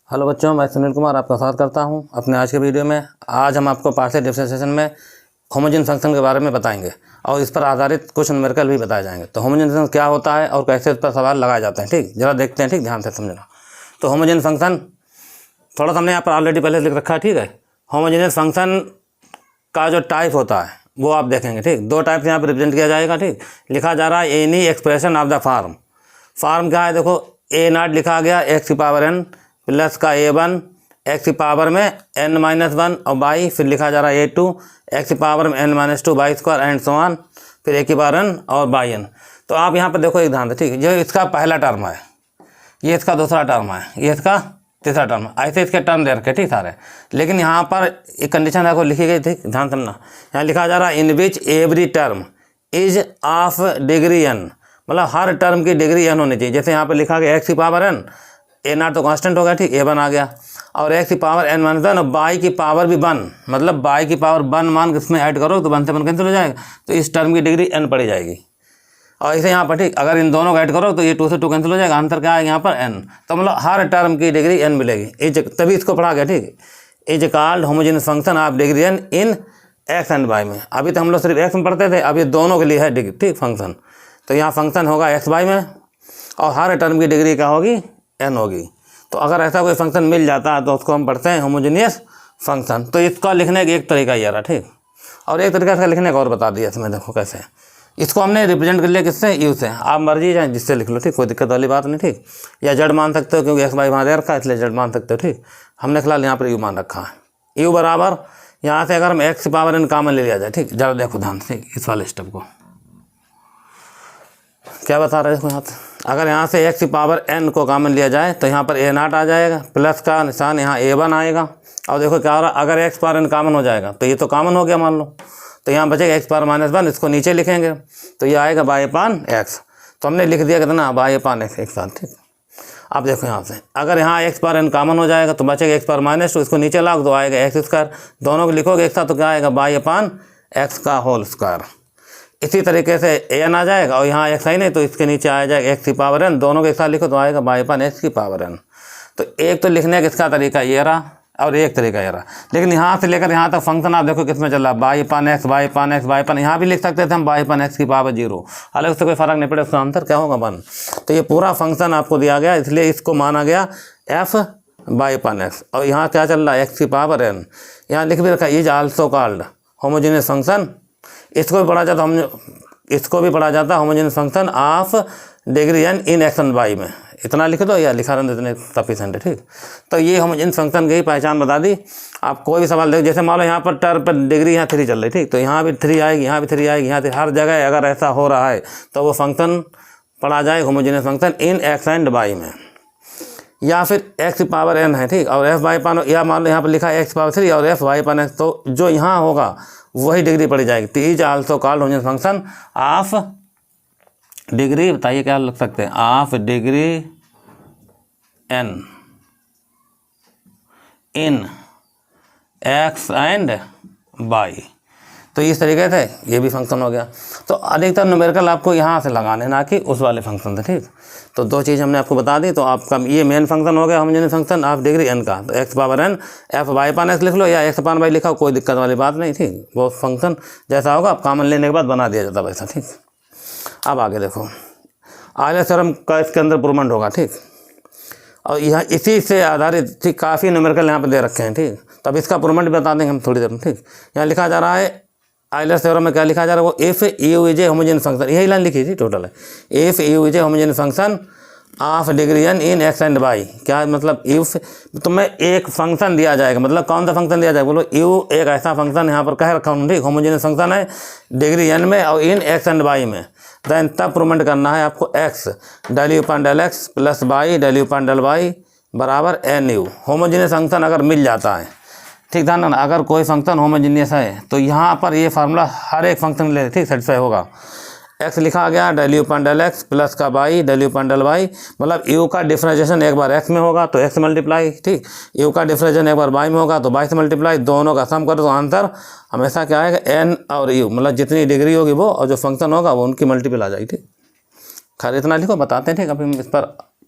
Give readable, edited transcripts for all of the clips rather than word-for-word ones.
Hello बच्चों, मैं सुनील कुमार आपका स्वागत करता हूं अपने आज के वीडियो में। आज हम आपको पार्शियल डिफरेंशिएशन में होमोजेनियस फंक्शन के बारे में बताएंगे और इस पर आधारित कुछ न्यूमेरिकल भी बताए जाएंगे। तो होमोजेनियस फंक्शन क्या होता है और कैसे इस पर सवाल लगाए जाते हैं, ठीक, जरा देखते हैं, ठीक, ध्यान से समझना। तो होमोजेनियस फंक्शन थोड़ा सा हमने यहाँ पर ऑलरेडी पहले लिख रखा है, ठीक है। होमोजेनियस फंक्शन का जो टाइप होता है वो आप देखेंगे, ठीक। दो टाइप यहाँ पर रिप्रेजेंट किया जाएगा, ठीक। लिखा जा रहा है any expression of the form क्या है, देखो a0 लिखा गया x की पावर n प्लस का a1 x की पावर में n-1 और बाई, फिर लिखा जा रहा है a2 x की पावर में n-2 by square and so on, फिर a की पावर n और बाई n। तो आप यहाँ पर देखो एक ध्यान से, ठीक, ये इसका पहला टर्म है, ये इसका दूसरा टर्म है, ये इसका तीसरा टर्म है, ऐसे इसके टर्म दे रखे, ठीक सारे। लेकिन यहाँ पर एक कंडीशन देखो लिखी गई, ठीक, ध्यान समझना। यहाँ लिखा जा रहा है in which every term is of degree n, मतलब हर टर्म की डिग्री n होनी चाहिए। जैसे यहाँ पर लिखा गया x की पावर n, a0 तो कांस्टेंट हो गया, ठीक, a1 आ गया, और x की पावर n-1 और बाई की पावर भी 1, मतलब बाई की पावर 1 मान इसमें ऐड करो तो 1 से 1 कैंसिल हो जाएगा, तो इस टर्म की डिग्री n पड़ी जाएगी। और इसे यहाँ पर, ठीक, अगर इन दोनों को ऐड करो तो ये 2 से 2 कैंसिल हो जाएगा, आंसर क्या आएगा यहाँ पर n। तो मतलब हर टर्म की डिग्री n मिलेगी, तभी इसको पढ़ा गया, ठीक। Is called homogeneous function of degree n in x and y में। अभी तो हम लोग सिर्फ x में पढ़ते थे, अब ये दोनों के लिए है डिग्री, ठीक, फंक्शन। तो यहाँ फंक्शन होगा x y में और हर टर्म की डिग्री क्या होगी, n होगी। तो अगर ऐसा कोई फंक्शन मिल जाता है तो उसको हम पढ़ते हैं होमोजेनियस फंक्शन। तो इसका लिखने का एक तरीका ये रहा, ठीक, और एक तरीका इसका लिखने का और बता दिया इसमें, देखो कैसे। इसको हमने रिप्रेजेंट कर लिया किससे, यू से। आप मर्जी जाए जिससे लिख लो, ठीक, कोई दिक्कत वाली बात नहीं, ठीक। या जड़ मान सकते हो क्योंकि x y वहाँ दे रखा है इसलिए जड़ मान सकते हो, ठीक। हमने फिलहाल यहाँ पर यू मान रखा है। यू बराबर यहाँ से अगर हम x की पावर n कॉमन ले लिया जाए, ठीक, जरा देखो ध्यान से इस वाले स्टेप को क्या बता रहे हैं यहाँ से। अगर यहाँ से x की पावर n को कॉमन लिया जाए तो यहाँ पर a0 आ जाएगा, प्लस का निशान यहाँ a1 आएगा, और देखो क्या हो रहा है, अगर x पावर n कॉमन हो जाएगा तो ये तो कॉमन हो गया मान लो, तो यहाँ बचेगा x पावर -1, इसको नीचे लिखेंगे तो ये आएगा y/x। तो हमने लिख दिया कितना, y/x एक साथ, ठीक। अब देखो यहाँ से अगर यहाँ x पावर n कॉमन हो जाएगा तो बचेगा x पावर -2, इसको नीचे लाओ तो आएगा x², दोनों को लिखोगे एक साथ तो क्या आएगा y/x का होल स्क्वायर। इसी तरीके से an आ जाएगा और यहाँ x है नहीं तो इसके नीचे आ जाएगा x की पावर n, दोनों के साथ लिखो तो आएगा y/x की पावर n। तो एक तो लिखने का इसका तरीका ये रहा और एक तरीका ये रहा। लेकिन यहाँ से लेकर यहाँ तक फंक्शन आप देखो किसमें चल रहा है, y/x, यहाँ भी लिख सकते थे हम y/x की पावर 0, हालांकि उससे कोई फर्क नहीं पड़े, उसका आंसर क्या होगा 1। तो ये पूरा फंक्शन आपको दिया गया, इसलिए इसको माना गया f/x। और यहाँ क्या चल रहा है, x की पावर n। यहाँ लिख भी रखा is also called homogeneous function. इसको भी पढ़ा जाता homogeneous function of degree n in x and y में। इतना लिख दो या लिखा रहने इतने सफिशेंट है, ठीक। तो ये होमोजेनियस फंक्शन की पहचान बता दी। आप कोई भी सवाल देखो, जैसे मान लो यहाँ पर टर्म पर डिग्री यहाँ 3 चल रही, ठीक, तो यहाँ भी 3 आएगी, यहाँ भी 3 आएगी, यहाँ से हर जगह अगर ऐसा हो रहा है तो वो फंक्शन पढ़ा जाए homogeneous function in x and y में। या फिर x की पावर n है, ठीक, और f/, या मान लो यहाँ पर लिखा है x की पावर 3 और f/x, तो जो यहाँ होगा वही डिग्री पड़ी जाएगी। तो is also called homogeneous function of degree, बताइए क्या लिख सकते हैं, of degree n in x and y। तो इस तरीके से ये भी फंक्शन हो गया। तो अधिकतर न्यूमेरिकल आपको यहाँ से लगाने, ना कि उस वाले फंक्शन से, ठीक। तो दो चीज़ हमने आपको बता दी। तो आपका ये मेन फंक्शन हो गया homogeneous function of degree n का। तो x पावर n f/x लिख लो या x/y लिखा, कोई दिक्कत वाली बात नहीं, ठीक। वो फंक्शन जैसा होगा आप कॉमन लेने के बाद बना दिया जाता वैसा, ठीक। अब आगे देखो आयलर थ्योरम का इसके अंदर प्रूवमेंट होगा, ठीक। और यहाँ इसी से आधारित, ठीक, काफ़ी न्यूमेरिकल यहाँ पे दे रखे हैं, ठीक। तब इसका प्रूवमेंट बता देंगे हम थोड़ी देर में, ठीक। यहाँ लिखा जा रहा है आयलर थ्योरम में क्या लिखा जा रहा है, वो if you is a homogeneous function, यही लाइन लिखी थी टोटल है, if you is a homogeneous function of degree n in x and y। क्या मतलब, इफ़ तुम्हें एक फंक्शन दिया जाएगा, मतलब कौन सा फंक्शन दिया जाएगा, बोलो u एक ऐसा फंक्शन यहाँ पर कह रखा हूँ, ठीक, होमोजेनियस फंक्शन है डिग्री n में और इन x एंड y में। देन तब प्रूवमेंट करना है आपको x ∂u/x plus y ∂u/y बराबर nu। होमोजेनियस फंक्शन अगर मिल जाता है, ठीक, ध्यान रखना, अगर कोई फंक्शन होमोजेनियस है तो यहाँ पर ये फार्मूला हर एक फंक्शन ले, ठीक, सेटिस्फाई होगा। x लिखा गया ∂u/x प्लस का y ∂u/y, मतलब u का डिफरेंशिएशन एक बार x में होगा तो x मल्टीप्लाई, ठीक, u का डिफरेंशिएशन एक बार y में होगा तो y से मल्टीप्लाई, दोनों का सम करो तो आंसर हमेशा क्या आएगा, n और u, मतलब जितनी डिग्री होगी वो और जो फंक्शन होगा वो उनकी मल्टीपल आ जाएगी, ठीक। खैर इतना लिखो, बताते हैं, ठीक। अभी इस पर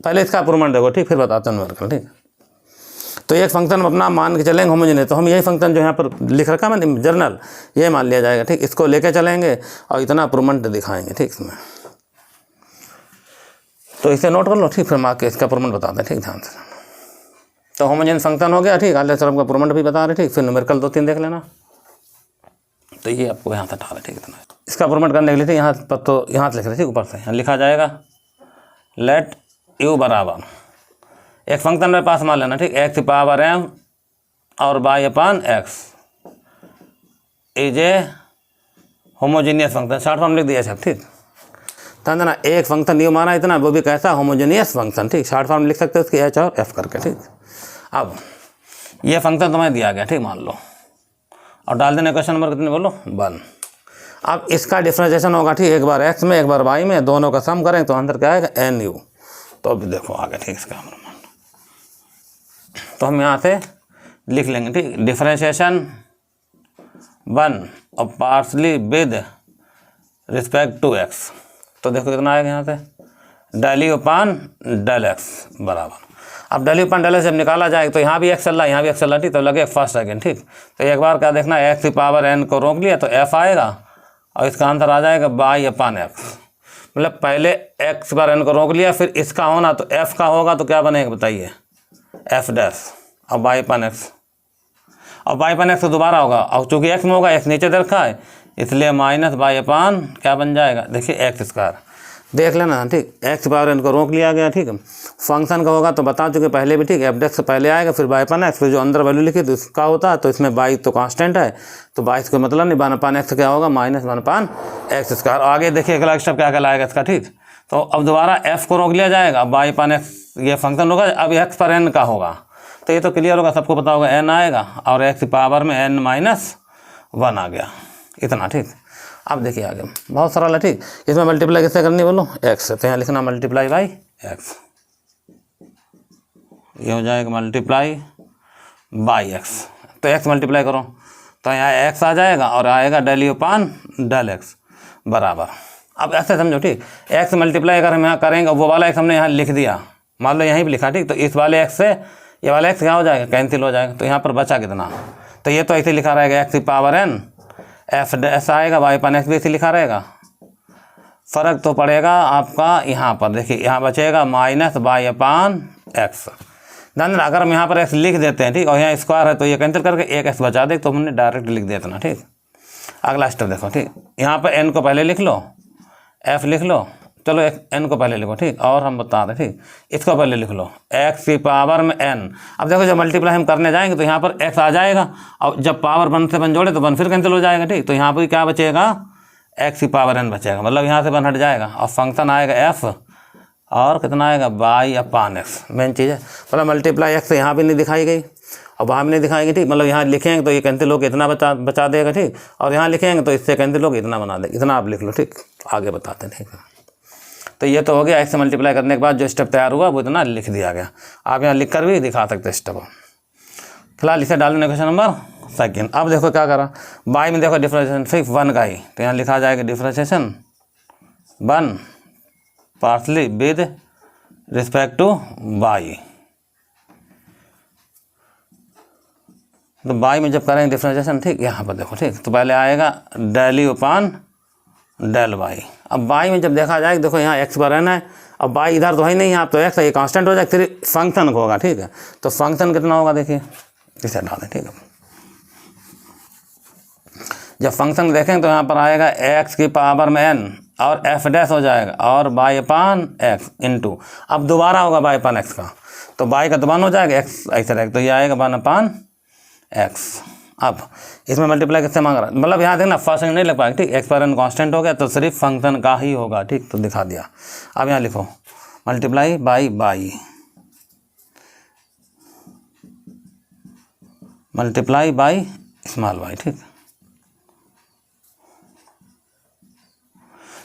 पहले इसका प्रूवमेंट देखो, ठीक, फिर बताते हैं न्यूमेरिकल, ठीक। तो एक फंक्शन अपना मान के चलेंगे होमोजेनियस, तो हम यही फंक्शन जो यहाँ पर लिख रखा है मैंने जर्नल, ये मान लिया जाएगा, ठीक। इसको लेके चलेंगे और इतना प्रूवमेंट दिखाएंगे, ठीक। इसमें तो इसे नोट कर लो, ठीक। फिर मार्क के इसका प्रूवमेंट बता दें, ठीक, ध्यान से। तो होमोजेनियस फंक्शन हो गया, ठीक। आगे सर आपका प्रूवमेंट भी बता रहे, ठीक। फिर न्यूमेरिकल 2-3 देख लेना। तो ये आपको यहाँ से हटा रहे, ठीक। इतना इसका प्रूवमेंट करने के लिए, ठीक, यहाँ पर तो यहाँ से लिख रहे, ठीक। ऊपर से यहाँ लिखा जाएगा लेट u बराबर एक फंक्शन मेरे पास मान लेना, ठीक, x की पावर m और y upon x is a homogeneous function. Short form लिख दिया सब, ठीक। तो ना एक फंक्शन u माना इतना, वो भी कैसा होमोजीनियस फंक्शन, ठीक। शॉर्ट फॉर्म लिख सकते हो उसकी h और f करके, ठीक। अब ये फंक्शन तुम्हें दिया गया, ठीक, मान लो, और डाल देना क्वेश्चन नंबर कितने बोलो 1। अब इसका डिफरेंशिएशन होगा, ठीक, एक बार x में एक बार y में, दोनों का सम करें तो आंसर क्या आएगा nu। तो अभी देखो आगे, ठीक। इसका तो हम यहाँ से लिख लेंगे, ठीक, डिफरेंशिएशन 1 और partially with respect to x। तो देखो कितना आएगा यहाँ से del u upon del x बराबर। अब del u upon del x जब निकाला जाए तो यहाँ भी x चल रहा है, यहाँ भी x चल रहा है, ठीक। तो लगे फर्स्ट सेकेंड, ठीक। तो एक बार क्या देखना, x की पावर n को रोक लिया तो f आएगा और इसका आंसर आ जाएगा y अपान x। मतलब पहले x की पावर n को रोक लिया, फिर इसका होना तो f का होगा, तो क्या बनेगा बताइए f डैश और y अपान x, और y अपान x तो दोबारा होगा, और चूँकि x में होगा, x नीचे दे रखा है, इसलिए माइनस y अपान क्या बन जाएगा, देखिए x स्क्वायर। देख लेना, ठीक। x पावर n को रोक लिया गया, ठीक। फंक्शन का होगा तो बता चुके पहले भी, ठीक। f डैश से पहले आएगा, फिर y अपान x, फिर जो अंदर वैल्यू लिखी तो इसका होता है, तो इसमें y तो कांस्टेंट है, तो 22 का मतलब नहीं, 1 अपान x क्या होगा माइनस 1 अपान x स्क्वायर। आगे देखिए अगला स्टेप क्या कहलाएगा इसका, ठीक। तो अब दोबारा f को रोक लिया जाएगा, y अपान x ये फंक्शन होगा, अब x पर n का होगा, तो ये तो क्लियर होगा, सबको पता होगा n आएगा, और x की पावर में n माइनस 1 आ गया, इतना, ठीक। अब देखिए आगे बहुत सरल है, ठीक। इसमें मल्टीप्लाई कैसे करनी बोलो x से, तो यहाँ लिखना मल्टीप्लाई बाई x, ये हो जाएगा मल्टीप्लाई बाई x। तो x मल्टीप्लाई करो तो यहाँ x आ जाएगा और आएगा del u upon del x बराबर। अब ऐसे समझो, ठीक। x मल्टीप्लाई अगर हम यहाँ करेंगे, वो वाला x हमने यहाँ लिख दिया, मान लो यहीं पे लिखा, ठीक। तो इस वाले x से ये वाला x क्या हो जाएगा, कैंसिल हो जाएगा। तो यहाँ पर बचा कितना, तो ये तो ऐसे लिखा रहेगा x की पावर n f डैश आएगा, y अपान x भी ऐसे लिखा रहेगा। फ़र्क तो पड़ेगा आपका यहाँ पर, देखिए यहाँ बचेगा माइनस y अपान x। ध्यान देना, अगर हम यहाँ पर x लिख देते हैं, ठीक, और यहाँ स्क्वायर है तो ये कैंसिल करके एक x बचा दे, तो हमने डायरेक्ट लिख दिया इतना, ठीक। अगला स्टेप देखो, ठीक। यहाँ पर n को पहले लिख लो, f लिख लो, चलो n को पहले लिखो, ठीक। और हम बता दें, ठीक, इसको पहले लिख लो x की पावर में n। अब देखो जब मल्टीप्लाई हम करने जाएंगे तो यहाँ पर x आ जाएगा, और जब पावर 1 से 1 जोड़े तो 1 फिर कैंसिल हो जाएगा, ठीक। तो यहाँ पर क्या बचेगा, x की पावर n बचेगा, मतलब यहाँ से 1 हट जाएगा, और फंक्शन आएगा f, और कितना आएगा y अपान x। मेन चीज़ है, मतलब मल्टीप्लाई x यहाँ भी नहीं दिखाई गई और वहाँ भी नहीं दिखाई गई, ठीक। मतलब यहाँ लिखेंगे तो ये कैंसिल होकर इतना बचा देगा, ठीक। और यहाँ लिखेंगे तो इससे कैंसिल होकर इतना बना देगा, इतना आप लिख लो, ठीक। आगे बताते हैं, ठीक है। तो ये तो हो गया, x से मल्टीप्लाई करने के बाद जो स्टेप तैयार हुआ वो इतना लिख दिया गया। आप यहाँ लिख कर भी दिखा सकते हैं स्टेप। फिलहाल इसे डाल देना क्वेश्चन नंबर 2। अब देखो क्या करा, y में देखो डिफरेंशिएशन सिर्फ 1 का ही, तो यहाँ लिखा जाएगा differentiation 1 partially with respect to y। तो y में जब करेंगे डिफरेंशिएशन, ठीक, यहाँ पर देखो, ठीक। तो पहले आएगा del u upon del y। अब y में जब देखा जाए, देखो यहाँ x पर रहना है, अब y इधर तो है नहीं, यहाँ तो x है, ये कांस्टेंट हो जाएगा, फिर फंक्शन को होगा, ठीक है। तो फंक्शन कितना होगा देखिए, इसे हटा दें, ठीक है। जब फंक्शन देखेंगे तो यहाँ पर आएगा x की पावर में n और f डैश हो जाएगा, और y अपान x इंटू, अब दोबारा होगा y अपान x का, तो y का दोबारा हो जाएगा, x ऐसे रहेगा, तो ये आएगा 1 अपान x। अब इसमें मल्टीप्लाई कैसे मांग रहा है, मतलब यहाँ देखना फर्स्ट नहीं लग पाएगा, ठीक। x पर n कांस्टेंट हो गया तो सिर्फ फंक्शन का ही होगा, ठीक। तो दिखा दिया। अब यहाँ लिखो multiply by by, multiply by small y, ठीक।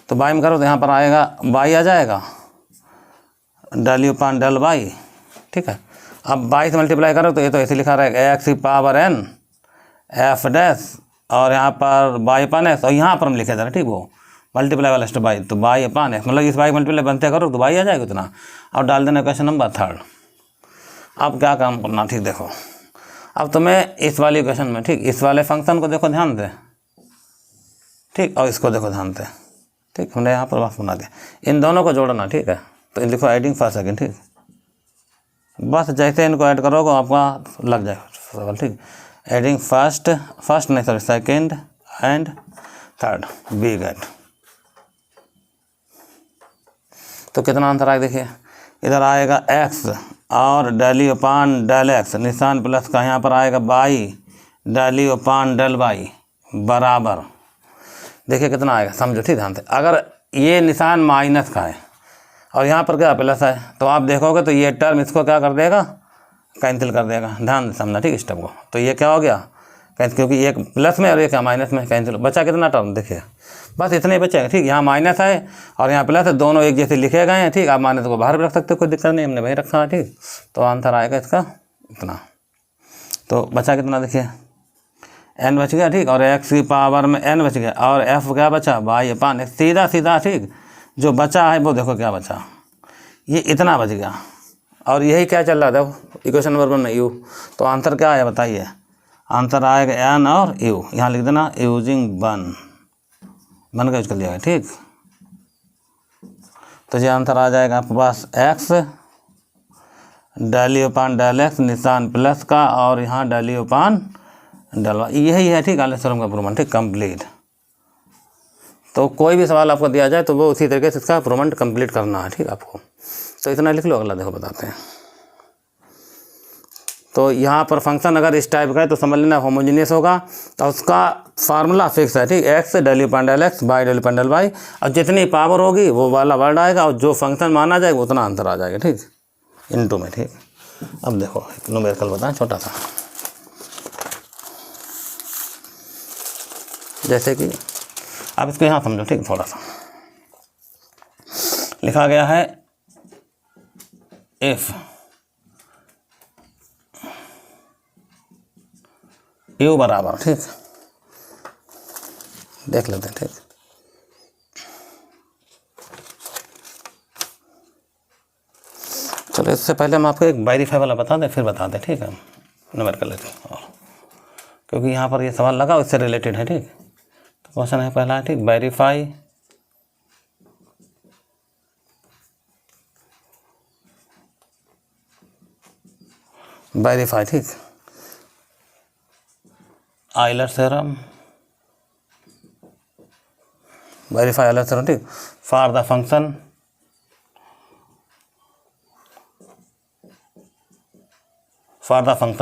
तो बाई में करो तो यहाँ पर आएगा y आ जाएगा del u upon del y, ठीक है। अब y से मल्टीप्लाई करो तो ये तो ऐसे लिखा रहेगा x की पावर n f डैश, और यहाँ पर y अपान x, और यहाँ पर हम लिखे थे, ठीक। वो मल्टीप्लाई वाला स्टेप y, तो y अपान x, मतलब इस y मल्टीप्लाई बनते करो तो y आ जाएगा उतना। और डाल देना क्वेश्चन नंबर 3। अब क्या काम करना, ठीक देखो, अब तुम्हें इस वाली इक्वेशन में, ठीक, इस वाले फंक्शन को देखो ध्यान दे, ठीक, और इसको देखो ध्यान दे, ठीक, हमने यहाँ पर बस बना दिया, इन दोनों को जोड़ना, ठीक है। तो लिखो एडिंग फर्स्ट सेकंड, ठीक, बस जैसे इनको ऐड करोगे आपका लग जाएगा सवाल, ठीक। एडिंग फर्स्ट नहीं sorry second and third we get. तो कितना आंसर आएगा देखिए, इधर आएगा x और डेली अपान डेल एक्स निशान प्लस का, यहाँ पर आएगा y del u upon del y बराबर, देखिए कितना आएगा, समझो ठीक ध्यान से। अगर ये निशान माइनस का है और यहाँ पर क्या प्लस है, तो आप देखोगे तो ये टर्म इसको क्या कर देगा, कैंसिल कर देगा, ध्यान से समझना, ठीक, स्टेप को। तो ये क्या हो गया कैंसिल, क्योंकि एक प्लस में और एक माइनस में, कैंसिल। बचा कितना टर्म देखिए, बस इतने ही बचेगा, ठीक। यहाँ माइनस है और यहाँ प्लस है, दोनों एक जैसे लिखे गए हैं, ठीक। आप माइनस को बाहर भी रख सकते हो, कोई दिक्कत नहीं, हमने वहीं रखा है, ठीक। तो आंसर आएगा इसका इतना। तो बचा कितना देखिए, n बच गया, ठीक, और x की पावर में n बच गया, और f क्या बचा, बाई अपान x, सीधा सीधा, ठीक। जो बचा है वो देखो क्या बचा, ये इतना बच गया, और यही क्या चल रहा था इक्वेशन नंबर 1 u। तो आंसर क्या आया बताइए, आंसर आएगा n और u, यहाँ लिख देना यूजिंग बन का यूज कर लिया है, ठीक। तो ये आंसर आ जाएगा आपके पास x del u upon del x निशान प्लस का, और यहाँ डेली अपान डेल वाई, यही है, ठीक, आलेख थ्योरम का प्रूवमेंट, ठीक, कंप्लीट। तो कोई भी सवाल आपको दिया जाए तो वो उसी तरीके से इसका प्रूवमेंट कंप्लीट करना है, ठीक आपको। तो इतना लिख लो, अगला देखो बताते हैं। तो यहाँ पर फंक्शन अगर इस टाइप का है तो समझ लेना होमोजीनियस होगा, तो उसका फार्मूला फिक्स है, ठीक, x del u upon del x y del u upon del y, और जितनी पावर होगी वो वाला वर्ड आएगा, और जो फंक्शन माना जाएगा उतना आंसर आ जाएगा, ठीक, इनटू में, ठीक। अब देखो एक न्यूमेरिकल बताएं छोटा सा, जैसे कि आप इसको यहाँ समझो, ठीक, थोड़ा सा लिखा गया है इफ u बराबर, ठीक, देख लेते हैं, ठीक। चलो इससे पहले हम आपको एक वेरीफाई वाला बता दें, फिर बता दें, ठीक है, नंबर कर लेते हैं, और क्योंकि यहाँ पर ये सवाल लगा उससे रिलेटेड है, ठीक। तो क्वेश्चन है पहला, ठीक, वेरीफाई, ठीक, Euler theorem, verify Euler theorem, ठीक, फॉर द फंक्शन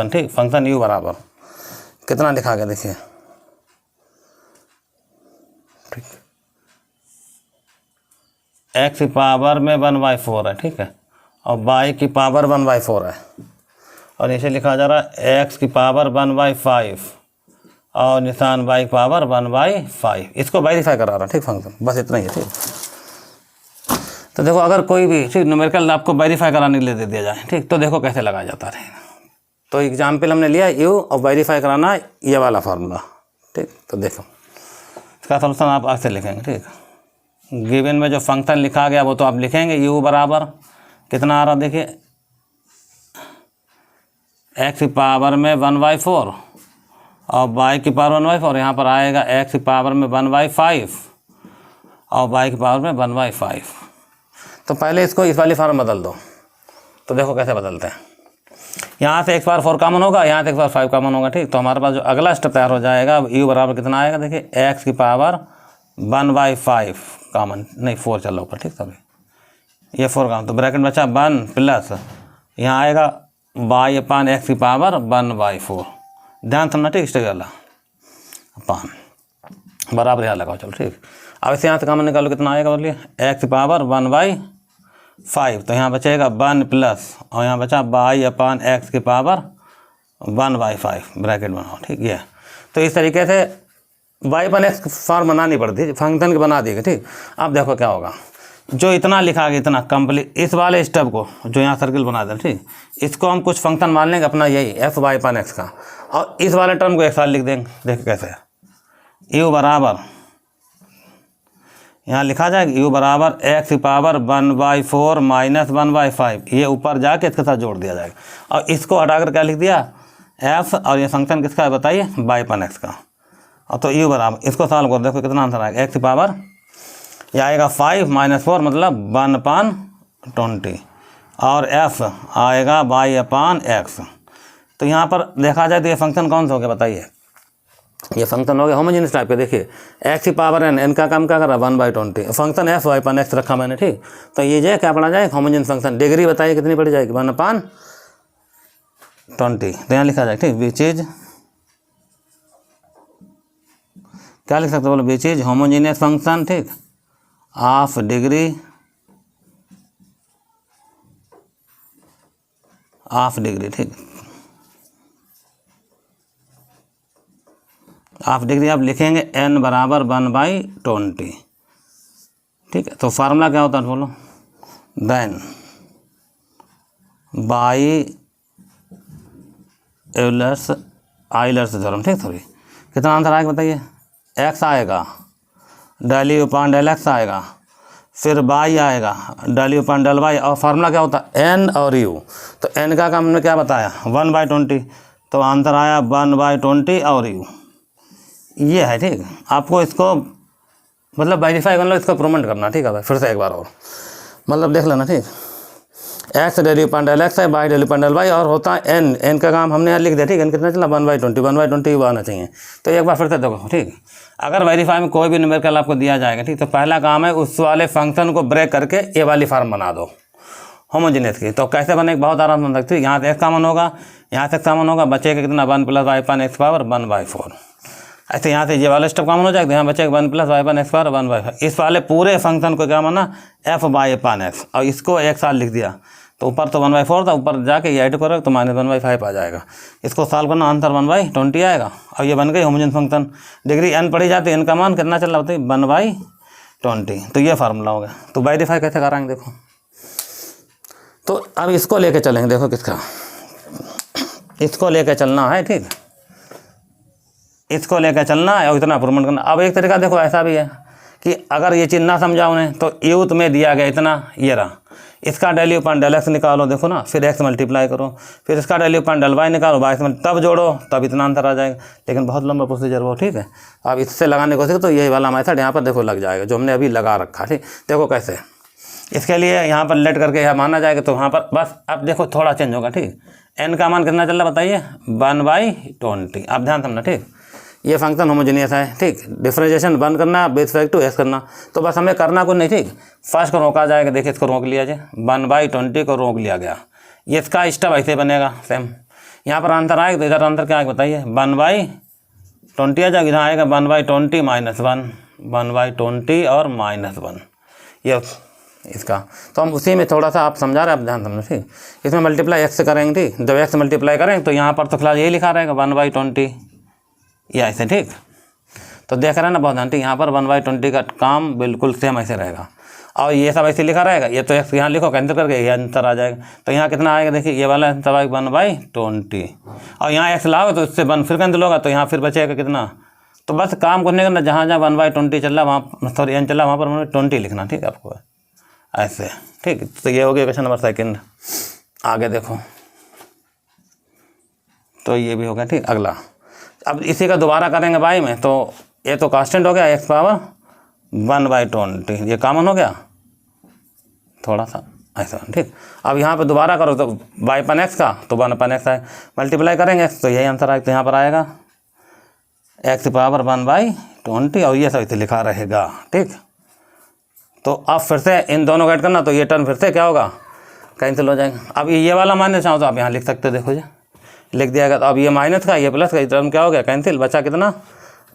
ठीक, फंक्शन u बराबर कितना लिखा गया देखिए, ठीक, x की पावर में 1/4 है, ठीक है, और y की पावर 1/4 है, और नीचे लिखा जा रहा है x की पावर 1/5 और निशान y की पावर 1/5, इसको वेरीफाई करा रहा है, ठीक, फंक्शन, बस इतना ही है, ठीक। तो देखो अगर कोई भी, ठीक, न्यूमेरिकल आपको वेरीफाई कराने के लिए दे दिया जाए, ठीक, तो देखो कैसे लगाया जाता रहेगा। तो एग्जाम्पल हमने लिया u, और वेरीफाई कराना ये वाला फार्मूला, ठीक। तो देखो इसका सॉल्यूशन आप ऐसे लिखेंगे, ठीक, गिवन में जो फंक्शन लिखा गया वो तो आप लिखेंगे, u बराबर कितना आ रहा देखिए, x की पावर में 1/4 और y की पावर 1/4, यहाँ पर आएगा x की पावर में 1/5 और y की पावर में 1/5। तो पहले इसको इस वाली फॉर्म बदल दो, तो देखो कैसे बदलते हैं। यहाँ से x पावर 4 कॉमन होगा, यहाँ से x पावर 5 कॉमन होगा, ठीक। तो हमारे पास जो अगला स्टेप तैयार हो जाएगा, u बराबर कितना आएगा देखिए, x की पावर 1/5 कॉमन, नहीं 4 चल रहा ऊपर, ठीक, तभी ये 4 कॉमन, तो ब्रैकेट बचा 1 प्लस यहाँ आएगा y अपान x की पावर 1/4, ध्यान समझना, ठीक, स्टेप वाला अपान बराबर यहाँ लगाओ, चलो ठीक। अब इसे यहाँ से कॉमन निकालो, कितना आएगा बोलिए, x की पावर 1/5, तो यहाँ बचेगा 1 प्लस, और यहाँ बचा y अपान x की पावर 1/5, ब्रैकेट बनाओ, ठीक। ये तो इस तरीके से y अपान x फॉर्म बनानी पड़ती है, फंक्शन की बना दी, ठीक। अब देखो क्या होगा, जो इतना लिखा गया इतना कंप्लीट, इस वाले स्टेप को जो यहाँ सर्किल बना दें, ठीक, इसको हम कुछ फंक्शन मान लेंगे अपना यही एफ वाई अपान एक्स का, और इस वाले टर्म को एक साथ लिख देंगे, देखो कैसे, u बराबर यहाँ लिखा जाएगा u बराबर एक्स की पावर 1/4 माइनस 1/5, ये ऊपर जाके इसके साथ जोड़ दिया जाएगा। और इसको हटाकर क्या लिख दिया f, और ये फंक्शन किसका है बताइए y/x का। और तो u बराबर इसको सॉल्व कर देखो कितना आंसर आएगा, एक्स की पावर ये आएगा 5 - 4 मतलब 1/20, और f आएगा y/x। तो यहाँ पर देखा जाए तो ये फंक्शन कौन सा हो गया बताइए, ये फंक्शन हो गया होमोजेनियस टाइप के। देखिए एक्स की पावर n का काम क्या कर रहा है 1/20, फंक्शन f y/x रखा मैंने, ठीक। तो ये जो है क्या पढ़ा जाए होमोजेनियस फंक्शन, डिग्री बताइए कितनी पड़ी जाएगी 1/20। तो यहाँ लिखा जाए ठीक, विच इज क्या लिख सकते बोलो, विच इज होमोजेनियस फंक्शन, ठीक, ऑफ डिग्री ठीक, ऑफ डिग्री आप लिखेंगे n बराबर 1/20, ठीक है। तो फार्मूला क्या होता है बोलो, देन बाई आइलर्स थ्योरम, ठीक। सॉरी कितना आंसर आएगा बताइए, x आएगा del u upon del x आएगा, फिर y आएगा del u upon del y, और फार्मूला क्या होता है n और u। तो n का काम हमने क्या बताया 1/20, तो आंसर आया 1/20 और u, ये है, ठीक। आपको इसको मतलब वेरीफाई कर लो, इसको प्रूवमेंट करना, ठीक है भाई। फिर से एक बार और मतलब देख लेना, ठीक। X del u upon del x है, y del u upon del y, और होता है n का काम हमने यहाँ लिख दिया, ठीक। n कितना चला 1/20 आना चाहिए। तो एक बार फिर से देखो, ठीक। अगर वेरीफाई में कोई भी न्यूमेरिकल आपको दिया जाएगा, ठीक, तो पहला काम है उस वाले फंक्शन को ब्रेक करके ये वाली फार्म बना दो होमोजेनियस की। तो कैसे बने, बहुत आराम बन सकती है। यहाँ से x कॉमन होगा, यहाँ से कॉमन होगा, बचेगा कितना 1 + y/x पावर 1/4। ऐसे यहाँ से ये वाला स्टेप कॉमन हो जाएगा, यहाँ बचेगा 1 + y/x पावर 1/5। इस वाले पूरे फंक्शन को क्या माना f/x, और इसको एक साल लिख दिया। तो ऊपर तो 1/4 था, ऊपर जाके ये ऐड करोगे तो -1/5 आ जाएगा। इसको सॉल्व करना, आंसर 1/20 आएगा, और ये बन गई होमोजेनियस फंक्शन। डिग्री n पढ़ी जाती है, n का मान कितना चल रहा होता है 1/20। तो ये फार्मूला हो गया। तो वेरीफाई कैसे कराएंगे देखो, तो अब इसको लेके चलेंगे, देखो किसका, इसको लेके चलना है, ठीक, इसको लेकर चलना है और इतना प्रूवमेंट करना। अब एक तरीका देखो ऐसा भी है कि अगर ये चीज़ ना समझा उन्हें, तो यूथ में दिया गया इतना, ये रहा, इसका del u upon del x निकालो, देखो ना, फिर x मल्टीप्लाई करो, फिर इसका del u upon del y निकालो, y से तब जोड़ो, तब इतना आंसर आ जाएगा। लेकिन बहुत लंबा प्रोसीजर वो, ठीक है। अब इससे लगाने को सीखो, तो यही वाला मेथड यहाँ पर देखो लग जाएगा, जो हमने अभी लगा रखा, ठीक। देखो कैसे, इसके लिए यहाँ पर लेट करके यह माना जाएगा, तो वहाँ पर बस अब देखो थोड़ा चेंज होगा, ठीक। n का मान कितना चल रहा बताइए 1/20। अब ध्यान समझना, ठीक। ये फंक्शन होमोजेनियस है, ठीक। डिफरेंशिएशन बंद करना, बेस इफेक्ट टू एक्स करना, तो बस हमें करना कुछ नहीं, ठीक। फर्स्ट को रोका जाएगा, देखिए इसको रोक लिया जाए, 1/20 को रोक लिया गया। ये इसका स्टेप ऐसे बनेगा सेम, यहाँ पर आंसर आएगा, तो इधर आंसर क्या आएगा बताइए 1/20 आ जाएगा, इधर आएगा 1/20 - 1, 1/20 और -1, ये इसका। तो हम उसी में थोड़ा सा आप समझा रहे हैं, आप ध्यान समझो, ठीक। इसमें मल्टीप्लाई x से करेंगे, ठीक। जब x मल्टीप्लाई करेंगे तो यहाँ पर तो फिलहाल यही लिखा रहेगा 1/20, या ऐसे, ठीक। तो देख रहे हैं ना बहुत ध्यान, ठीक। यहाँ पर 1/20 का काम बिल्कुल सेम ऐसे रहेगा, और ये सब ऐसे लिखा रहेगा। ये तो x यहाँ लिखो, कैंसिल करके ये आंसर आ जाएगा। तो यहाँ कितना आएगा देखिए, ये वाला आंसर आएगा 1/20, और यहाँ x लाओगे तो इससे 1 फिर कैंसिल होगा, तो यहाँ फिर बचेगा कितना। तो बस काम कुछ नहीं करना, जहाँ जहाँ 1/20 चल रहा वहाँ, सॉरी n चल रहा वहाँ पर 20 लिखना, ठीक है आपको, ऐसे, ठीक। तो ये हो गया क्वेश्चन नंबर 2। आगे देखो, तो ये भी हो गया, ठीक। अगला अब इसी का दोबारा करेंगे बाई में, तो ये तो कांस्टेंट हो गया x पावर 1/20, ये कॉमन हो गया थोड़ा सा ऐसा, ठीक। अब यहाँ पे दोबारा करो तो y/x का, तो 1/x आए, मल्टीप्लाई करेंगे तो यही आंसर आएगा। तो यहाँ पर आएगा x पावर 1/20, और ये सब इसे लिखा रहेगा, ठीक। तो अब फिर से इन दोनों का ऐड करना, तो ये टर्म फिर से क्या होगा कैंसिल हो जाएगा। अब ये वाला माइनस चाहो तो आप यहाँ लिख सकते हो, देखो जी लिख दिया गया। तो अब ये माइनस का, ये प्लस का, टर्म क्या हो गया कैंसिल, बचा कितना,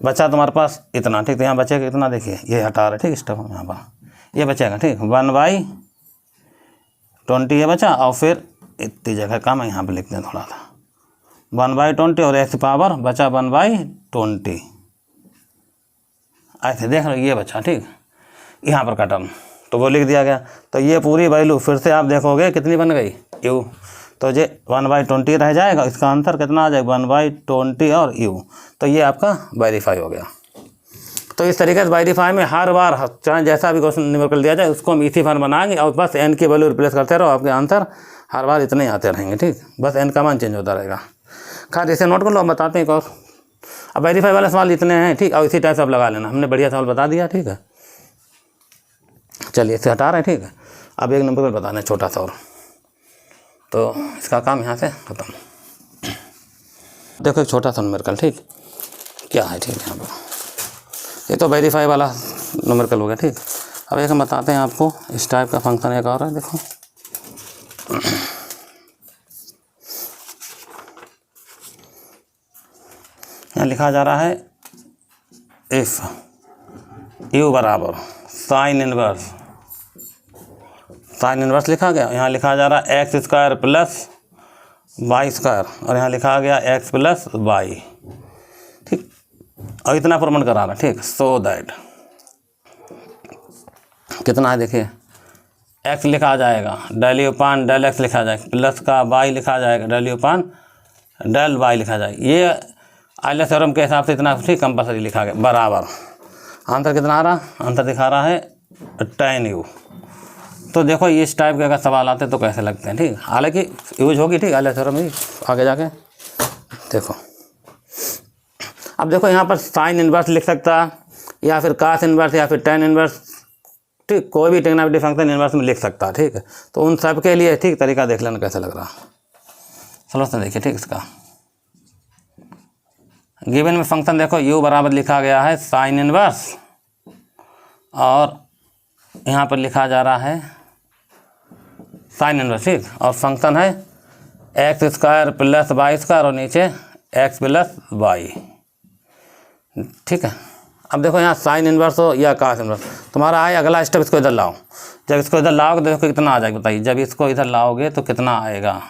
बचा तुम्हारे पास इतना, ठीक। तो यहाँ बचेगा कितना, देखिए ये हटा रहे, ठीक। स्टेप यहाँ पर ये बचेगा, ठीक, 1/20 ये बचा, और फिर इतनी जगह काम है, यहाँ पर लिखते हैं थोड़ा सा 1/20, और x पावर बचा 1/20, ऐसे देख लो ये बचा, ठीक। यहाँ पर का टर्म तो वो लिख दिया गया। तो ये पूरी वैल्यू फिर से आप देखोगे कितनी बन गई u, तो ये 1/20 रह जाएगा, इसका आंसर कितना आ जाएगा 1/20 और u। तो ये आपका वेरीफाई हो गया। तो इस तरीके से वेरीफाई में हर बार चाहे जैसा भी क्वेश्चन न्यूमेरिकल दिया जाए उसको हम इसी फॉर्म बनाएंगे और बस एन की वैल्यू रिप्लेस करते रहो, आपके आंसर हर बार इतने ही आते रहेंगे। ठीक, बस एन का मान चेंज होता रहेगा। खैर इसे नोट कर लो, हम बताते हैं एक और। अब वेरीफाई वाले सवाल इतने हैं। ठीक, और इसी टाइप से आप लगा लेना। हमने बढ़िया सवाल बता दिया। ठीक है, चलिए इसे हटा रहे हैं। ठीक है, अब एक नंबर पर बताना है छोटा सा और, तो इसका काम यहाँ से खत्म। देखो एक छोटा सा न्यूमेरिकल। ठीक, क्या है? ठीक, यहाँ पर ये तो वेरीफाई वाला न्यूमेरिकल हो गया। ठीक, अब एक हम बताते हैं आपको इस टाइप का फंक्शन एक और है। देखो यहाँ लिखा जा रहा है इफ़ यू बराबर साइन इनवर्स लिखा गया। यहाँ लिखा जा रहा है x square plus y square, और यहाँ लिखा गया एक्स प्लस वाई। ठीक, और इतना प्रमाण करा रहा। ठीक, सो दैट कितना है देखिए, एक्स लिखा जाएगा डेल यू पान डेल एक्स लिखा जाएगा, प्लस का वाई लिखा जाएगा डेल यू पान डेल वाई लिखा जाएगा। ये आइलर थ्योरम के हिसाब से इतना ठीक कंपलसरी लिखा गया बराबर। आंसर कितना आ रहा? आंसर दिखा रहा है tan u। तो देखो इस टाइप के अगर सवाल आते तो कैसे लगते हैं। ठीक, हालांकि यूज होगी। ठीक, आइलर थ्योरम ही आगे जाके देखो। अब देखो यहाँ पर साइन इनवर्स लिख सकता, या फिर कास इनवर्स, या फिर tan इनवर्स। ठीक, कोई भी ट्रिग्नोमेट्रिक फंक्शन इनवर्स में लिख सकता है। ठीक है, तो उन सब के लिए ठीक तरीका देख लेना कैसा लग रहा। सॉल्यूशन देखिए। ठीक, इसका गिवन में फंक्शन देखो u बराबर लिखा गया है साइन इनवर्स, और यहाँ पर लिखा जा रहा है साइन इनवर्स। ठीक, और फंक्शन है x square plus y square, और नीचे एक्स प्लस वाई। ठीक है, अब देखो यहाँ साइन इनवर्स हो या कास इनवर्स, तुम्हारा आए अगला स्टेप इसको इधर लाओ। जब इसको इधर लाओगे तो देखो कितना आ जाएगा, बताइए। जब इसको इधर लाओगे तो कितना आएगा?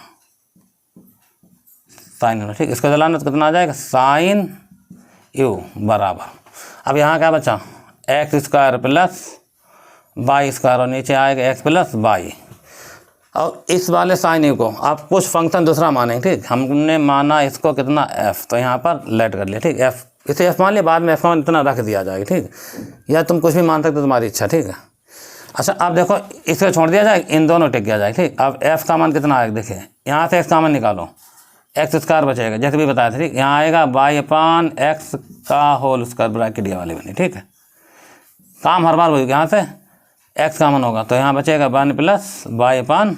Sine inverse. ठीक, इसको इधर लाना तो कितना आ जाएगा? साइन यू बराबर, अब यहाँ क्या बचा? X square plus y square, और नीचे आएगा एक्स प्लस वाई। और इस वाले साइन यू को आप कुछ फंक्शन दूसरा मानेंगे। ठीक, हमने माना इसको कितना? एफ, तो यहाँ पर लेट कर लिया। ठीक, एफ, इसे एफ मान लिया, बाद में एफ का मान इतना रख दिया जाएगा। ठीक, या तुम कुछ भी मान सकते हो, तुम्हारी इच्छा। ठीक है, अच्छा अब देखो इसको छोड़ दिया जाए, इन दोनों टिक गया जाए। ठीक, अब एफ का मान कितना आएगा? देखिए यहाँ से एक्स का मान निकालो, एक्स स्क्वायर बचेगा जैसे भी बताया था। ठीक, यहाँ आएगा वाई अपान एक्स का होल स्क्वायर ब्रैकेट ये वाली बनी। ठीक है, काम हर बार होगा। यहाँ से एक्स का मान होगा तो यहाँ बचेगा 1 प्लस वाई अपान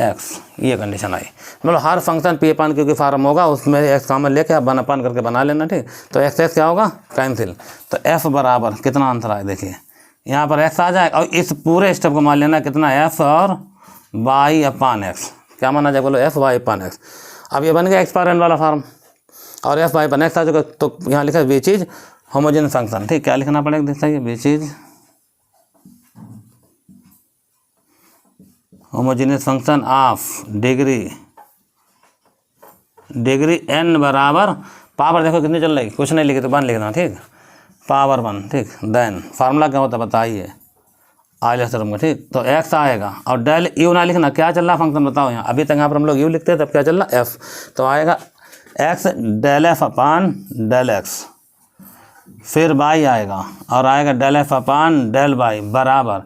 एक्स, ये कंडीशन आई। मतलब हर फंक्शन पी अपान क्योंकि फार्म होगा उसमें एक्स कॉमन लेके आप 1 अपान करके बना लेना। ठीक, तो एक्स एक्स क्या होगा? कैंसिल। तो एफ बराबर कितना आंसर आए देखिए, यहाँ पर एक्स आ जाएगा, और इस पूरे स्टेप को मान लेना कितना? एफ और वाई अपान एक्स। क्या माना जाए? बोलो एफ वाई अपान एक्स। अब ये बन गया एक्स पावर एन वाला फॉर्म, और एफ वाई अपान एक्स आ जाएगा। तो यहाँ लिखा विच इज होमोजेनियस फंक्शन। ठीक, क्या लिखना पड़ेगा? देखिए which is homogeneous function of degree n बराबर पावर, देखो कितनी चल रही, कुछ नहीं लिखे तो 1 लिखना। ठीक, पावर 1। ठीक, देन फार्मूला क्या होता है बताइए, आइलर थ्योरम का। ठीक, तो x आएगा, और डेल यू ना लिखना, क्या चल रहा फंक्शन बताओ। यहाँ अभी तक यहाँ पर हम लोग यू लिखते हैं, तब क्या चल रहा? f, तो आएगा x del f upon del x, फिर y आएगा, और आएगा del f upon del y बराबर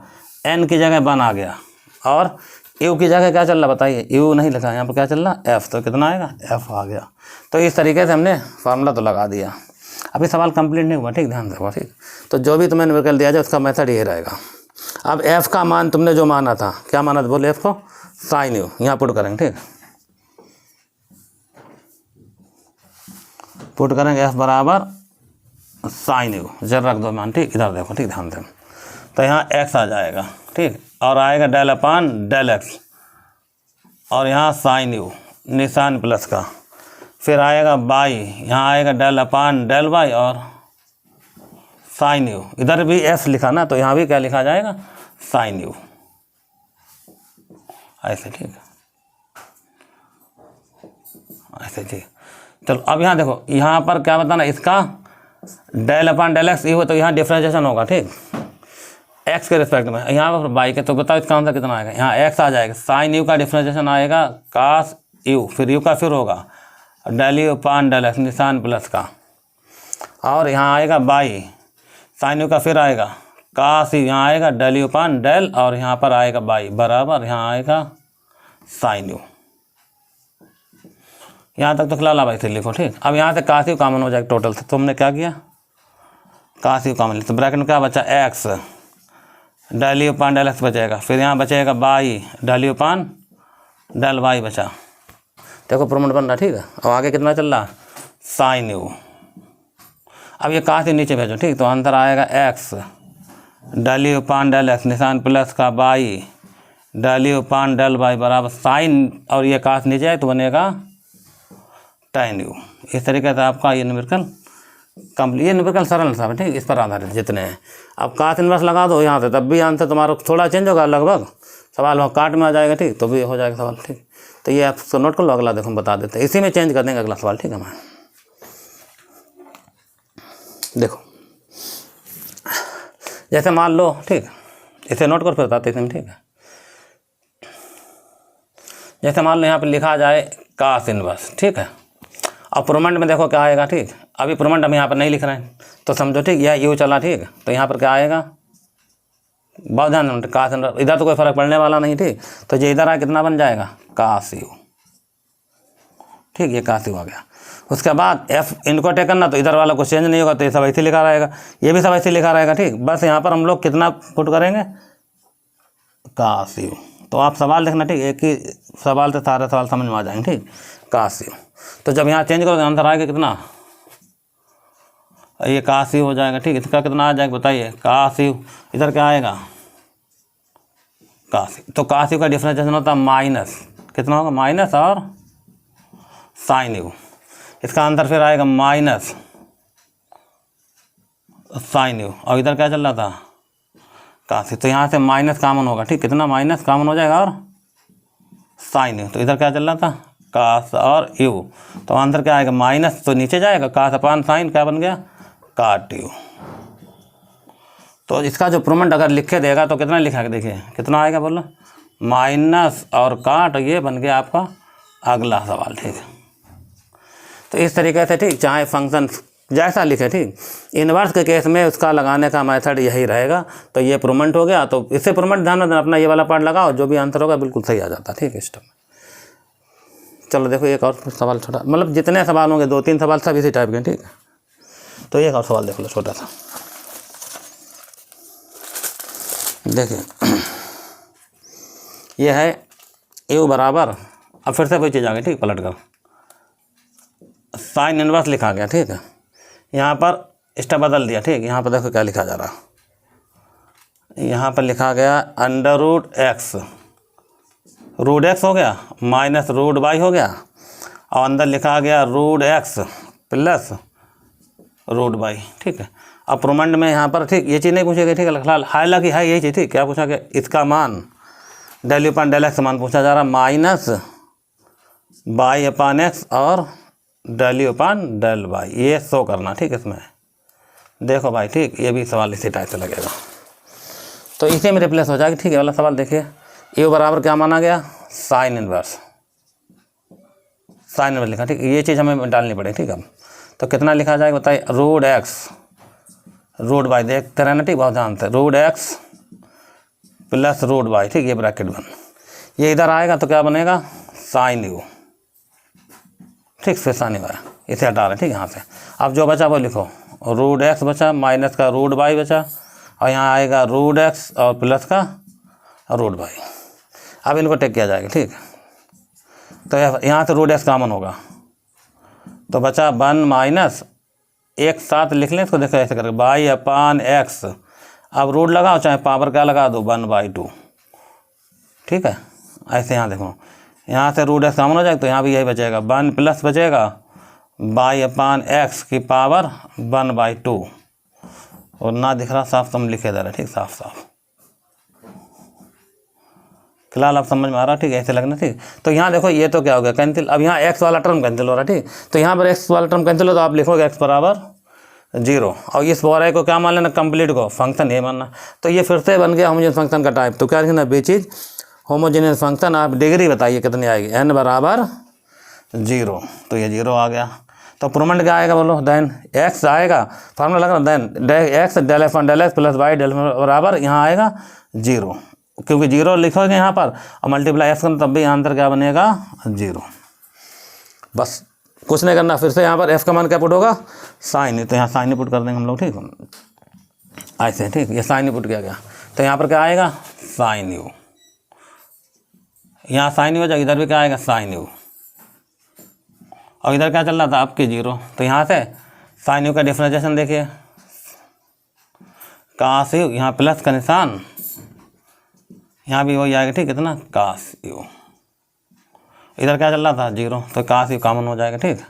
n की जगह 1 आ गया, और यू की जगह क्या चल रहा बताइए? यू नहीं लिखा, यहाँ पर क्या चल रहा? एफ, तो कितना आएगा? एफ आ गया। तो इस तरीके से हमने फार्मूला तो लगा दिया। अभी सवाल कंप्लीट नहीं हुआ। ठीक, ध्यान रखो। ठीक, तो जो भी तुम्हें न्यूमेरिकल दिया जाए उसका मेथड ये रहेगा। अब एफ का मान तुमने जो माना था, क्या माना था? बोले एफ को साइन यू, यहाँ पुट करेंगे। ठीक, पुट करेंगे एफ बराबर साइन यू, जरा रख दो मान। ठीक, इधर देखो। ठीक, ध्यान दें, तो यहाँ एक्स आ जाएगा। ठीक, और आएगा डेल अपान डेल एक्स, और यहाँ साइन यू निशान प्लस का, फिर आएगा वाई, यहाँ आएगा डेल अपान डेल वाई, और साइन यू। इधर भी एफ लिखा ना, तो यहाँ भी क्या लिखा जाएगा? साइन यू, ऐसे। ठीक, ऐसे। ठीक, चलो अब यहाँ देखो, यहाँ पर क्या बताना, इसका del upon del x u हो, तो यहाँ डिफ्रेंशिएशन होगा। ठीक, एक्स के रिस्पेक्ट में, यहाँ पर वाई के, तो बताओ इसका आंसर कितना आएगा? यहाँ एक्स आ जाएगा, साइन यू का डिफ्रेंशिएशन आएगा कास यू, फिर यू का फिर होगा del u upon del x निशान प्लस का, और यहाँ आएगा वाई, साइन यू का फिर आएगा काश यू, यहाँ आएगा डेल यू पान डेल, और यहाँ पर आएगा बाई बराबर यहाँ आएगा साइन यू। यहाँ तक तो फिलहाल आप ऐसे लिखो, ठीक। अब यहाँ से काश यू कॉमन हो जाएगा टोटल से, तो हमने क्या किया काश यू कॉमन लिया, तो ब्रैकेट में क्या बचा एक्स डेल यू पान डेल एक्स बचेगा, फिर यहाँ बचेगा बाई डेल यू पान डेल वाई बचा। देखो प्रोमेंट बन रहा, ठीक है। अब आगे कितना चल रहा साइन यू। अब ये काश यू नीचे भेजो, ठीक, तो अंदर आएगा एक्स डेल यू पान डेल एक्स निशान प्लस का बाई डेल यू पान डेल वाई बराबर साइन, और ये काश नीचे आए तो बनेगा tan यू। इस तरीके से आपका ये न्यूमेरिकल कंप्लीट, ये न्यूमेरिकल सरल सा है, ठीक, इस पर आधारित जितने हैं। अब काश इनवर्स लगा दो यहाँ से, तब भी आंसर तुम्हारा थोड़ा चेंज होगा, लगभग सवाल वहाँ काट में आ जाएगा, ठीक, तो भी हो जाएगा सवाल, ठीक। तो ये आप उसको नोट कर लो, अगला देखो हम बता देते हैं, इसी में चेंज कर देंगे अगला सवाल, ठीक है। हमारा देखो जैसे मान लो, ठीक, इसे नोट कर फिर बताते हैं, ठीक है। जैसे मान लो यहाँ पर लिखा जाए काश इनवर्स, ठीक है। अब प्रोमेंट में देखो क्या आएगा, ठीक। अभी प्रोमेंट हम यहाँ पर नहीं लिख रहे हैं, तो समझो, ठीक, यह यू चला, ठीक, तो यहाँ पर क्या आएगा बहुत ध्यान, काश इनवर्स, इधर तो कोई फर्क पड़ने वाला नहीं, ठीक। तो जो इधर आया कितना बन जाएगा काश यू, ठीक, ये काश यू आ गया। उसके बाद एफ इनको टेक करना, तो इधर वाला कुछ चेंज नहीं होगा, तो ये सब ऐसे लिखा रहेगा, ये भी सब ऐसे लिखा रहेगा, ठीक। बस यहाँ पर हम लोग कितना पुट करेंगे काश यू। तो आप सवाल देखना, ठीक, एक ही सवाल से सारे सवाल समझ में आ जाएंगे, ठीक, काश यू। तो जब यहाँ चेंज करोगे आंसर आएगा कितना, ये काश यू हो जाएगा, ठीक। इसका कितना आ जाएगा बताइए काश यू, इधर क्या आएगा काश यू। तो काश यू का डिफरेंशिएशन होता है माइनस, कितना होगा माइनस और साइन यू। इसका आंसर फिर आएगा माइनस साइन यू, और इधर क्या चल रहा था काश यू। तो यहाँ से माइनस कॉमन होगा, ठीक, कितना माइनस कॉमन हो जाएगा और साइन यू। तो इधर क्या चल रहा था काश और यू, तो आंसर क्या आएगा माइनस, तो नीचे जाएगा काश अपान साइन, क्या बन गया काट यू। तो इसका जो प्रोमेंट अगर लिख के देगा तो कितना लिखा है, देखिए कितना आएगा बोलो माइनस और काट, ये बन गया आपका अगला सवाल, ठीक है। तो इस तरीके से, ठीक, चाहे फंक्शन जैसा लिखे, ठीक, इनवर्स के केस में उसका लगाने का मेथड यही रहेगा। तो ये प्रोमेंट हो गया, तो इससे प्रोमेंट ध्यान में अपना ये वाला पार्ट लगाओ, जो भी आंसर होगा बिल्कुल सही आ जाता, ठीक है स्टेप में। चलो देखो एक और सवाल छोटा, मतलब जितने सवाल होंगे 2-3 सवाल सब इसी टाइप के, ठीक है। तो एक और सवाल देख लो छोटा सा, देखिए ये है यू बराबर, अब फिर से कोई चीज़ आ गई, ठीक, पलट कर साइन इनवर्स लिखा गया, ठीक है। यहाँ पर स्टेप बदल दिया, ठीक। यहाँ पर देखो क्या लिखा जा रहा, यहाँ पर लिखा गया अंडर रूट एक्स हो गया माइनस रूट वाई हो गया, और अंदर लिखा गया root x plus root y, ठीक है। अब प्रोमेंट में यहाँ पर, ठीक, ये चीज़ नहीं पूछेगी, ठीक है, हालांकि है यही चीज़, ठीक। क्या पूछा गया इसका मान डेल यू पान डेल एक्स मान पूछा जा रहा, माइनस बाई अपान एक्स और डेल यू पान डेल वाई, ये शो करना, ठीक। इसमें देखो भाई, ठीक, ये भी सवाल इसी टाइप से लगेगा, तो इसी में रिप्लेस हो जाएगा, ठीक है। वाला सवाल देखिए यू बराबर क्या माना गया साइन इनवर्स लिखा, ठीक, ये चीज़ हमें डालनी पड़ेगी, ठीक है। तो कितना लिखा जाएगा बताइए रूट एक्स रूट वाई, देखते रहना, ठीक, बहुत ध्यान से, root x plus root y, ठीक, ये ब्रैकेट बन, ये इधर आएगा तो क्या बनेगा साइन यू, ठीक, फिर साइन यू आया, इसे हटा रहे, ठीक, यहाँ से। अब जो बचा वो लिखो, रूट एक्स बचा माइनस का रूट वाई बचा, और यहाँ आएगा रूट एक्स और प्लस का रूट वाई। अब इनको टेक किया जाएगा, ठीक। तो यहाँ से रूट एक्स कॉमन होगा, तो बचा 1 माइनस एक साथ लिख लें इसको, देखो ऐसे करके बाई अपान एक्स। अब रूट लगाओ चाहे पावर क्या लगा दो 1/2, ठीक है। ऐसे यहाँ देखो, यहाँ से रूट एक्स कॉमन हो जाएगा, तो यहाँ भी यही बचेगा 1 प्लस बचेगा बाई अपान एक्स की पावर 1/2, और ना दिख रहा साफ, तुम लिखे दे रहे, ठीक, साफ साफ फिलहाल आप समझ में आ रहा, ठीक, ऐसे लगना, ठीक। तो यहाँ देखो ये तो क्या हो गया कैंसिल, अब यहाँ एक्स वाला टर्म कैंसिल हो रहा है, ठीक। तो यहाँ पर एक्स वाला टर्म कैंसिल हो, तो आप लिखोगे एक्स बराबर 0, और इस बोराई को क्या मान लेना कंप्लीट को फंक्शन ये मानना। तो ये फिर से बन गया होमोजेनियस फंक्शन का टाइप। तो क्या लिखना बी चीज़ होमोजेनियस फंक्शन, आप डिग्री बताइए कितनी आएगी n बराबर 0, तो ये 0 आ गया। तो प्रूवमेंट क्या आएगा बोलो, देन एक्स आएगा, फार्मूला लगा then x del f one del x plus y del बराबर यहाँ आएगा 0, क्योंकि 0 लिखोगे यहाँ पर और मल्टीप्लाई एफ करना तब भी आंसर क्या बनेगा 0। बस कुछ नहीं करना, फिर से यहाँ पर एफ का मान क्या पुट होगा साइन, तो यहाँ साइन पुट कर देंगे हम लोग, ठीक है ऐसे, ठीक, ये साइन पुट किया गया, तो यहाँ पर क्या आएगा साइन यू, यहाँ साइन यू हो जाएगा, इधर भी क्या आएगा साइन यू, और इधर क्या चल रहा था आपके 0, तो यहाँ से साइन यू का डिफरेंशिएशन देखिए कास यू, यहाँ प्लस का निशान, यहाँ भी वही आएगा, ठीक, इतना कास यू, इधर क्या चल रहा था 0, तो कास यू कॉमन हो जाएगा, ठीक,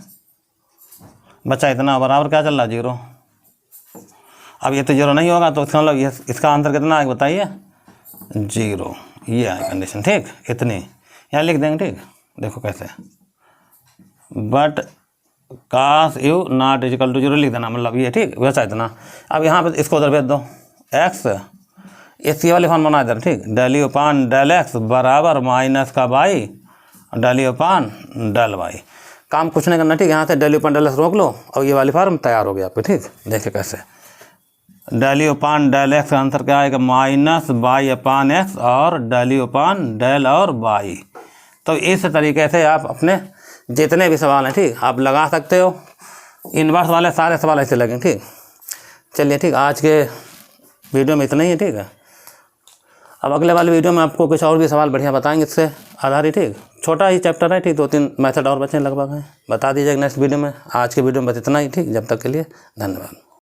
बच्चा इतना बराबर क्या चल रहा 0। अब ये तो 0 नहीं होगा तो इसका मतलब इसका आंसर कितना आएगा बताइए 0, ये है कंडीशन, ठीक, इतनी यहाँ लिख देंगे, ठीक, देखो कैसे, but cos u not equal to 0 लिख देना, मतलब ये, ठीक, वैसा इतना। अब यहाँ पे इसको उधर भेज दो, एक्स इसी वाली फॉर्म बना इधर, ठीक, डेल यू पान डेल एक्स बराबर माइनस का वाई डेल यू पान डेल वाई, काम कुछ नहीं करना, ठीक, यहाँ से डेल यू पान डेल एक्स रोक लो और ये वाली फॉर्म तैयार हो गई आपकी, ठीक, देखिए कैसे, डेल यू पान डेल एक्स का आंसर क्या आएगा माइनस वाई अपान एक्स और डेल यू पान डेल और वाई। तो इस तरीके से आप अपने जितने भी सवाल हैं, ठीक, आप लगा सकते हो, इन्वर्स वाले सारे सवाल ऐसे लगें, ठीक। चलिए, ठीक, आज के वीडियो में इतना ही है, ठीक है। अब अगले वाले वीडियो में आपको कुछ और भी सवाल बढ़िया बताएंगे इससे आधारित, ठीक, छोटा ही चैप्टर है, ठीक, 2-3 मेथड और बचे लगभग हैं, बता दीजिएगा नेक्स्ट वीडियो में। आज के वीडियो में बस इतना ही, ठीक, जब तक के लिए धन्यवाद।